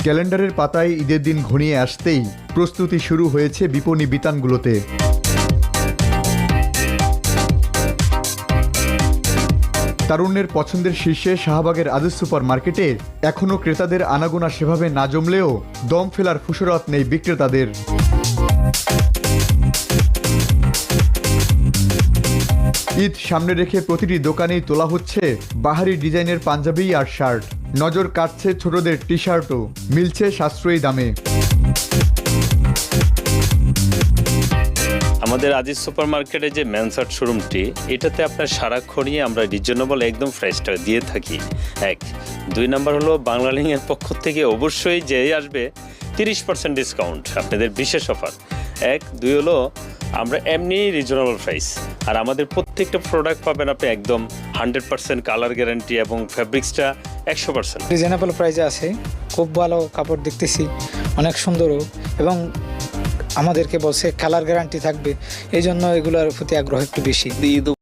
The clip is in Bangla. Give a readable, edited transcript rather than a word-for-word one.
ক্যালেন্ডারের পাতায় ঈদের দিন ঘনিয়ে আসতেই প্রস্তুতি শুরু হয়েছে বিপণি বিতানগুলোতে। তারুণ্যের পছন্দের শীর্ষে শাহবাগের আদিস সুপার মার্কেটে এখনও ক্রেতাদের আনাগোনা সেভাবে না জমলেও দম ফেলার ফুসরত নেই বিক্রেতাদের। ঈদ সামনে রেখে প্রতিটি দোকানেই তোলা হচ্ছে বাহারি ডিজাইনের পাঞ্জাবি আর শার্ট। নজর কাটছে ছোটদের টি শার্টও, মিলছে সাশ্রয়ী দামে। আমাদের আজিজ সুপার মার্কেটে যে ম্যানসার্ট শোরুমটি, এটাতে আপনার সারাক্ষণই আমরা রিজনেবল একদম ফ্রেশটা দিয়ে থাকি। 1 2 নাম্বার হলো বাংলালিংকের পক্ষ থেকে অবশ্যই যেই আসবে 30% ডিসকাউন্ট, আপনাদের বিশেষ অফার। 1 2 হলো আমরা এমনি রিজনেবল প্রাইস, আর আমাদের প্রত্যেকটা প্রোডাক্ট পাবেন আপনি একদম 100% কালার গ্যারান্টি এবং ফ্যাব্রিক্সটা 100% রিজনেবল প্রাইসে আছে। খুব ভালো কাপড় দেখতেছি, অনেক সুন্দরও, এবং আমাদেরকে বলছে কালার গ্যারান্টি থাকবে, এই জন্য এগুলোর প্রতি আগ্রহ একটু বেশি। ঈদ